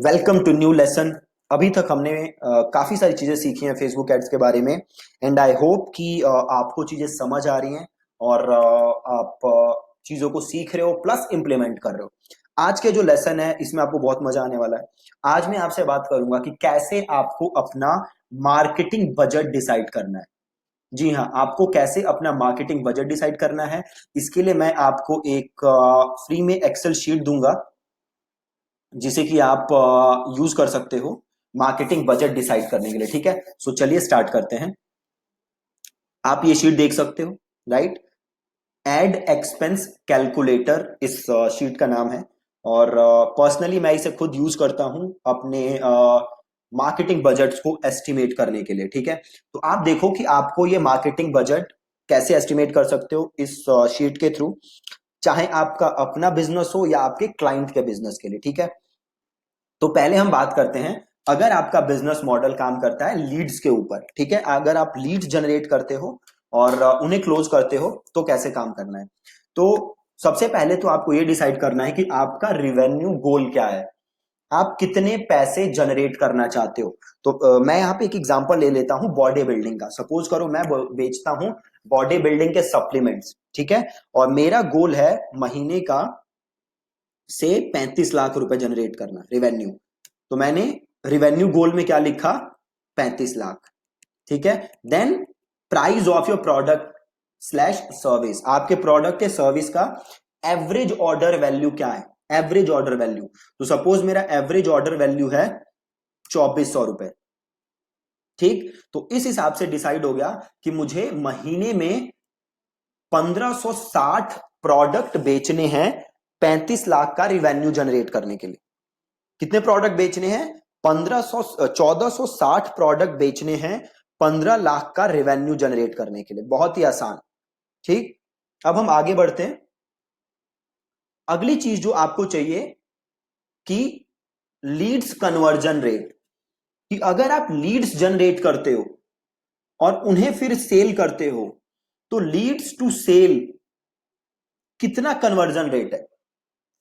Welcome to new lesson. अभी तक हमने काफी सारी चीजें सीखी हैं फेसबुक एड्स के बारे में। एंड आई होप कि आपको चीजें समझ आ रही हैं और आप चीजों को सीख रहे हो प्लस इम्प्लीमेंट कर रहे हो। आज के जो लेसन है इसमें आपको बहुत मजा आने वाला है। आज मैं आपसे बात करूंगा कि कैसे आपको अपना मार्केटिंग बजट डिसाइड करना है। जी हाँ, आपको कैसे अपना मार्केटिंग बजट डिसाइड करना है। इसके लिए मैं आपको एक फ्री में एक्सेल शीट दूंगा जिसे कि आप यूज कर सकते हो मार्केटिंग बजट डिसाइड करने के लिए। ठीक है, सो चलिए स्टार्ट करते हैं। आप ये शीट देख सकते हो, राइट। एड एक्सपेंस कैलकुलेटर इस शीट का नाम है और पर्सनली मैं इसे खुद यूज करता हूं अपने मार्केटिंग बजट्स को एस्टिमेट करने के लिए। ठीक है, तो आप देखो कि आपको ये मार्केटिंग बजट कैसे एस्टिमेट कर सकते हो इस शीट के थ्रू, चाहे आपका अपना बिजनेस हो या आपके क्लाइंट के बिजनेस के लिए। ठीक है, तो पहले हम बात करते हैं, अगर आपका बिजनेस मॉडल काम करता है लीड्स के ऊपर। ठीक है, अगर आप लीड्स जनरेट करते हो और उन्हें क्लोज करते हो तो कैसे काम करना है। तो सबसे पहले तो आपको ये डिसाइड करना है कि आपका रिवेन्यू गोल क्या है, आप कितने पैसे जनरेट करना चाहते हो। तो मैं यहाँ पे एक एग्जांपल ले लेता हूं बॉडी बिल्डिंग का। सपोज करो मैं बेचता हूं बॉडी बिल्डिंग के सप्लीमेंट्स। ठीक है, और मेरा गोल है महीने का से 35 लाख रुपए जनरेट करना रेवेन्यू। तो मैंने रिवेन्यू गोल में क्या लिखा, 35 लाख। ठीक है, then price of your product slash service, आपके प्रोडक्ट या सर्विस का एवरेज ऑर्डर वैल्यू क्या है, एवरेज ऑर्डर वैल्यू। तो सपोज मेरा एवरेज ऑर्डर वैल्यू है 2400 रुपए। ठीक, तो इस हिसाब से डिसाइड हो गया कि मुझे महीने में 1560 प्रोडक्ट बेचने हैं 35 लाख का रिवेन्यू जनरेट करने के लिए। कितने प्रोडक्ट बेचने हैं, 1460 प्रोडक्ट बेचने हैं 15 लाख का रेवेन्यू जनरेट करने के लिए। बहुत ही आसान। ठीक, अब हम आगे बढ़ते हैं। अगली चीज जो आपको चाहिए कि लीड्स कन्वर्जन रेट, कि अगर आप लीड्स जनरेट करते हो और उन्हें फिर सेल करते हो तो लीड्स टू सेल कितना कन्वर्जन रेट है।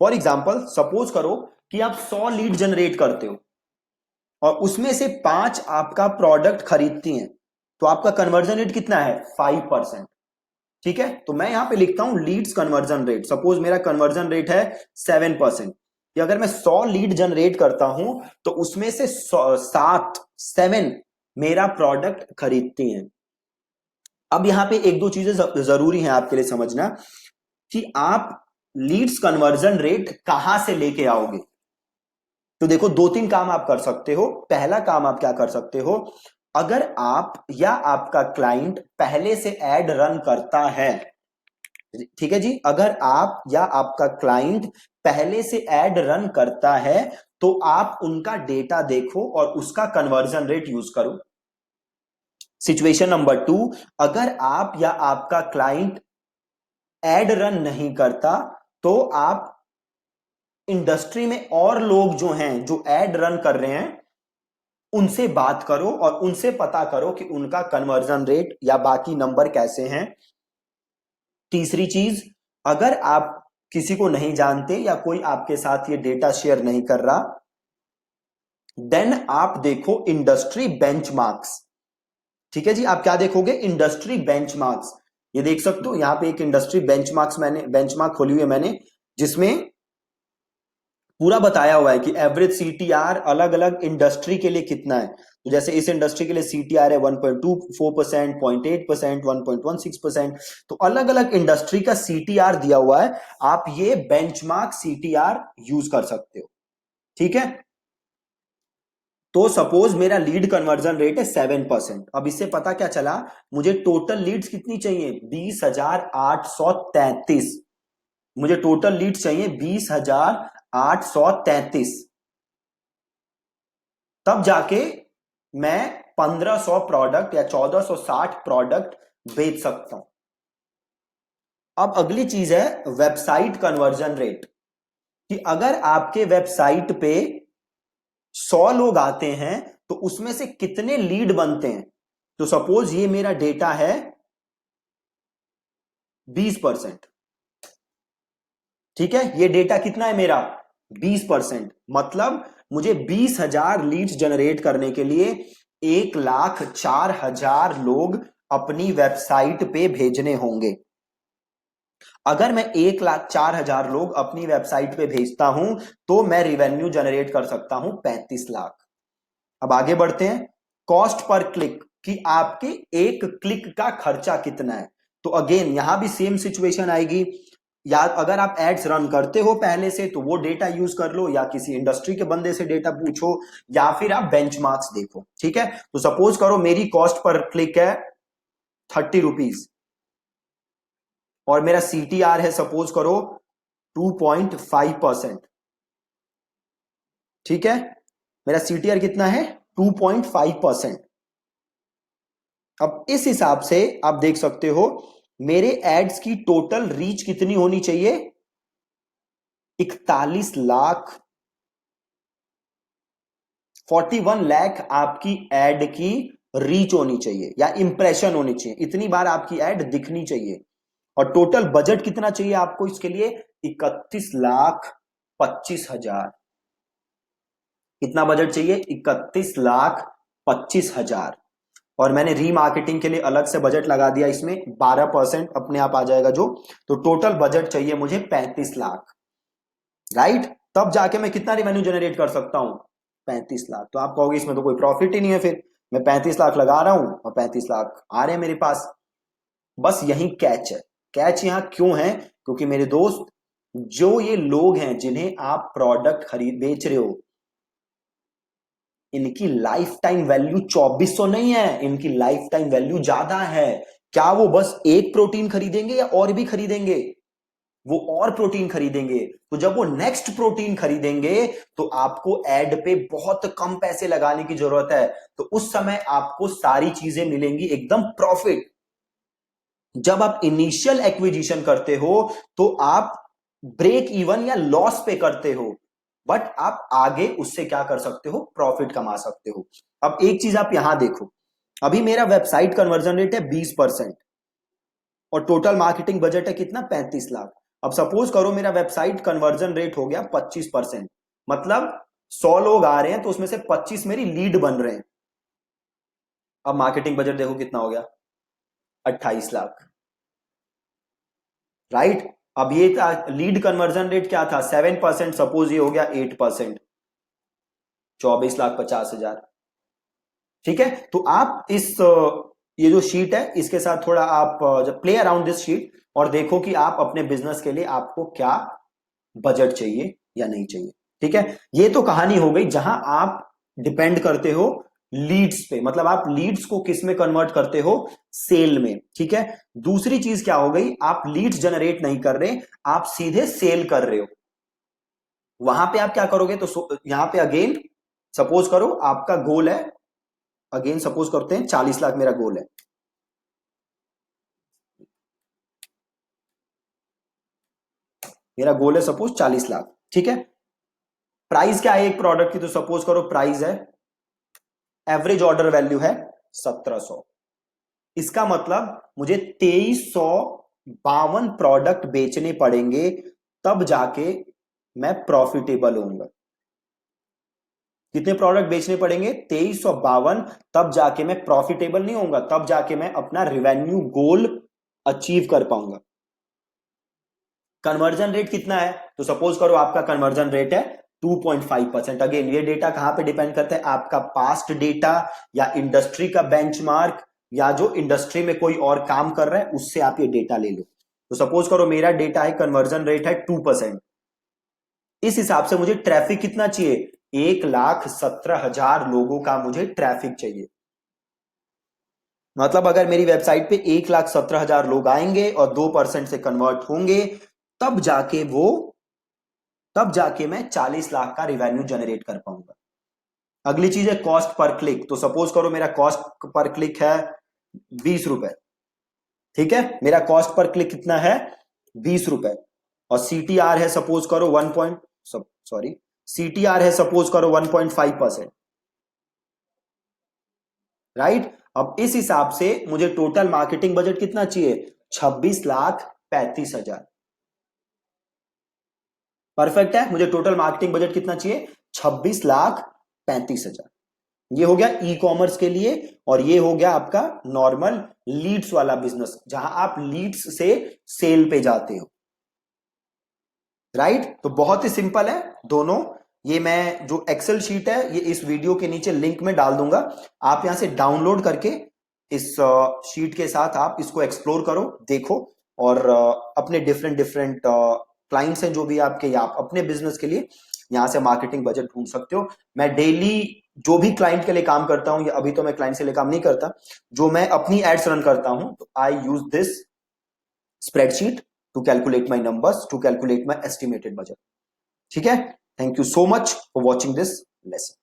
फॉर एग्जाम्पल सपोज करो कि आप 100 लीड जनरेट करते हो और उसमें से 5 आपका प्रोडक्ट खरीदती हैं, तो आपका कन्वर्जन रेट कितना है, 5%। ठीक है, तो मैं यहां पे लिखता हूं लीड्स कन्वर्जन रेट। सपोज मेरा कन्वर्जन रेट है 7%, कि अगर मैं 100 लीड जनरेट करता हूं तो उसमें से 7 मेरा प्रोडक्ट खरीदती हैं। अब यहां पे एक दो चीजें जरूरी हैं आपके लिए समझना, कि आप लीड्स कन्वर्जन रेट कहां से लेके आओगे। तो देखो, दो तीन काम आप कर सकते हो। पहला काम आप क्या कर सकते हो, अगर आप या आपका क्लाइंट पहले से एड रन करता है। ठीक है जी, अगर आप या आपका क्लाइंट पहले से एड रन करता है तो आप उनका डेटा देखो और उसका कन्वर्जन रेट यूज करो। सिचुएशन नंबर 2, अगर आप या आपका क्लाइंट एड रन नहीं करता तो आप इंडस्ट्री में और लोग जो हैं जो एड रन कर रहे हैं उनसे बात करो और उनसे पता करो कि उनका कन्वर्जन रेट या बाकी नंबर कैसे हैं। तीसरी चीज, अगर आप किसी को नहीं जानते या कोई आपके साथ ये डेटा शेयर नहीं कर रहा, देन आप देखो इंडस्ट्री बेंचमार्क्स। ठीक है जी, आप क्या देखोगे, इंडस्ट्री बेंचमार्क्स। ये देख सकते हो यहां पे एक इंडस्ट्री बेंचमार्क्स, मैंने बेंचमार्क खोली हुई है मैंने, जिसमें पूरा बताया हुआ है कि एवरेज सीटीआर अलग अलग इंडस्ट्री के लिए कितना है। तो जैसे इस इंडस्ट्री के लिए सीटीआर है 1.24%, 0.8%, 1.16%। तो अलग अलग इंडस्ट्री का सीटीआर दिया हुआ है, आप ये बेंचमार्क सीटीआर यूज कर सकते हो। ठीक है, तो सपोज मेरा लीड कन्वर्जन रेट है 7%। अब इससे पता क्या चला, मुझे टोटल लीड्स कितनी चाहिए, 20,833। मुझे टोटल लीड्स चाहिए 20,833, तब जाके मैं 1500 प्रोडक्ट या 1460 प्रोडक्ट बेच सकता हूं। अब अगली चीज है वेबसाइट कन्वर्जन रेट, कि अगर आपके वेबसाइट पे 100 लोग आते हैं तो उसमें से कितने लीड बनते हैं। तो सपोज ये मेरा डेटा है 20%। ठीक है, ये डेटा कितना है मेरा, 20%। मतलब मुझे 20,000 लीड्स जनरेट करने के लिए 1,04,000 लोग अपनी वेबसाइट पे भेजने होंगे। अगर मैं 1,04,000 लोग अपनी वेबसाइट पे भेजता हूं तो मैं रिवेन्यू जनरेट कर सकता हूं 35 लाख। अब आगे बढ़ते हैं, कॉस्ट पर क्लिक कि आपके एक क्लिक का खर्चा कितना है। तो अगेन यहां भी सेम सिचुएशन आएगी, या अगर आप एड्स रन करते हो पहले से तो वो डेटा यूज कर लो, या किसी इंडस्ट्री के बंदे से डेटा पूछो, या फिर आप बेंचमार्क्स देखो। ठीक है, तो सपोज करो मेरी कॉस्ट पर क्लिक है 30 रुपीज और मेरा सीटीआर है सपोज करो 2.5%। ठीक है, मेरा सीटीआर कितना है 2.5%। अब इस हिसाब से आप देख सकते हो मेरे एड्स की टोटल रीच कितनी होनी चाहिए, 41 लाख, 41 लाख आपकी एड की रीच होनी चाहिए या इंप्रेशन होनी चाहिए, इतनी बार आपकी एड दिखनी चाहिए। और टोटल बजट कितना चाहिए आपको इसके लिए, 31,25,000। कितना बजट चाहिए, 31,25,000। और मैंने रीमार्केटिंग के लिए अलग से बजट लगा दिया, इसमें 12% अपने आप आ जाएगा जो, तो टोटल बजट चाहिए मुझे 35 लाख। राइट, तब जाके मैं कितना रेवेन्यू जनरेट कर सकता हूं, 35 लाख। तो आप कहोगे इसमें तो कोई प्रॉफिट ही नहीं है, फिर मैं 35 लाख लगा रहा हूं और 35 लाख आ रहे हैं मेरे पास। बस यही कैच है। कैच यहां क्यों है, क्योंकि मेरे दोस्त जो ये लोग हैं जिन्हें आप प्रोडक्ट खरीद बेच रहे हो, इनकी लाइफ टाइम वैल्यू 2400 नहीं है, इनकी लाइफ टाइम वैल्यू ज्यादा है। क्या वो बस एक प्रोटीन खरीदेंगे या और भी खरीदेंगे, वो और प्रोटीन खरीदेंगे। तो जब वो नेक्स्ट प्रोटीन खरीदेंगे तो आपको एड पे बहुत कम पैसे लगाने की जरूरत है, तो उस समय आपको सारी चीजें मिलेंगी एकदम प्रॉफिट। जब आप इनिशियल एक्विजिशन करते हो तो आप ब्रेक इवन या लॉस पे करते हो, बट आप आगे उससे क्या कर सकते हो, प्रॉफिट कमा सकते हो। अब एक चीज आप यहां देखो, अभी मेरा वेबसाइट कन्वर्जन रेट है 20% और टोटल मार्केटिंग बजट है कितना, 35 लाख। अब सपोज करो मेरा वेबसाइट कन्वर्जन रेट हो गया 25%, मतलब 100 लोग आ रहे हैं तो उसमें से 25 मेरी लीड बन रहे हैं। अब मार्केटिंग बजट देखो कितना हो गया, 28 लाख। राइट, अब ये लीड कन्वर्जन रेट क्या था 7%, सपोज ये हो गया 8%, 24,50,000। ठीक है, तो आप इस ये जो शीट है इसके साथ थोड़ा आप जब प्ले अराउंड दिस शीट और देखो कि आप अपने बिजनेस के लिए आपको क्या बजट चाहिए या नहीं चाहिए। ठीक है, ये तो कहानी हो गई जहां आप डिपेंड करते हो लीड्स पे, मतलब आप लीड्स को किस में कन्वर्ट करते हो, सेल में। ठीक है, दूसरी चीज क्या हो गई, आप लीड्स जनरेट नहीं कर रहे, आप सीधे सेल कर रहे हो। वहां पे आप क्या करोगे, तो यहां पे अगेन सपोज करो आपका गोल है, अगेन सपोज करते हैं 40 लाख मेरा गोल है। मेरा गोल है सपोज 40 लाख। ठीक है, प्राइस क्या है एक प्रोडक्ट की, तो सपोज करो प्राइस है, एवरेज ऑर्डर वैल्यू है 1700। इसका मतलब मुझे 2352 प्रोडक्ट बेचने पड़ेंगे, तब जाके मैं प्रॉफिटेबल होऊंगा। कितने प्रोडक्ट बेचने पड़ेंगे, 2352, तब जाके मैं प्रॉफिटेबल नहीं होऊंगा, तब जाके मैं अपना रिवेन्यू गोल अचीव कर पाऊंगा। कन्वर्जन रेट कितना है, तो सपोज करो आपका कन्वर्जन रेट है 2.5%। अगेन ये डेटा कहां पे डिपेंड करता है, आपका पास्ट डेटा या इंडस्ट्री का बेंचमार्क, या जो इंडस्ट्री में कोई और काम कर रहा है उससे आप ये डेटा ले लो। तो सपोज करो मेरा डेटा है कन्वर्जन रेट है 2%, इस हिसाब से मुझे ट्रैफिक कितना चाहिए, 1,17,000 लोगों का मुझे ट्रैफिक चाहिए। मतलब अगर मेरी वेबसाइट पे 1,17,000 लोग आएंगे और 2% से कन्वर्ट होंगे, तब जाके वो तब जाके मैं 40 लाख का रिवेन्यू जनरेट कर पाऊंगा। अगली चीज है कॉस्ट पर क्लिक। तो सपोज करो मेरा कॉस्ट पर क्लिक है 20 रुपए। ठीक है, मेरा कॉस्ट पर क्लिक कितना है, 20 रुपए। और सीटीआर है सपोज करो 1.5%। राइट, अब इस हिसाब से मुझे टोटल मार्केटिंग बजट कितना चाहिए, 26,35,000। परफेक्ट है, मुझे टोटल मार्केटिंग बजट कितना चाहिए, 26,35,000। ये हो गया ई कॉमर्स के लिए, और ये हो गया आपका नॉर्मल लीड्स वाला बिजनेस, जहां आप लीड्स से सेल पे जाते हो, राइट। तो बहुत ही सिंपल है दोनों। ये मैं जो एक्सेल शीट है ये इस वीडियो के नीचे लिंक में डाल दूंगा, आप यहां से डाउनलोड करके इस शीट के साथ आप इसको एक्सप्लोर करो, देखो, और अपने डिफरेंट डिफरेंट क्लाइंट्स हैं जो भी आपके, या आप अपने बिजनेस के लिए यहां से मार्केटिंग बजट ढूंढ सकते हो। मैं डेली जो भी क्लाइंट के लिए काम करता हूं, या अभी तो मैं क्लाइंट के लिए काम नहीं करता, जो मैं अपनी एड्स रन करता हूं, तो I use this spreadsheet to calculate my numbers, to calculate my estimated budget. ठीक है। Thank you so much for watching this lesson.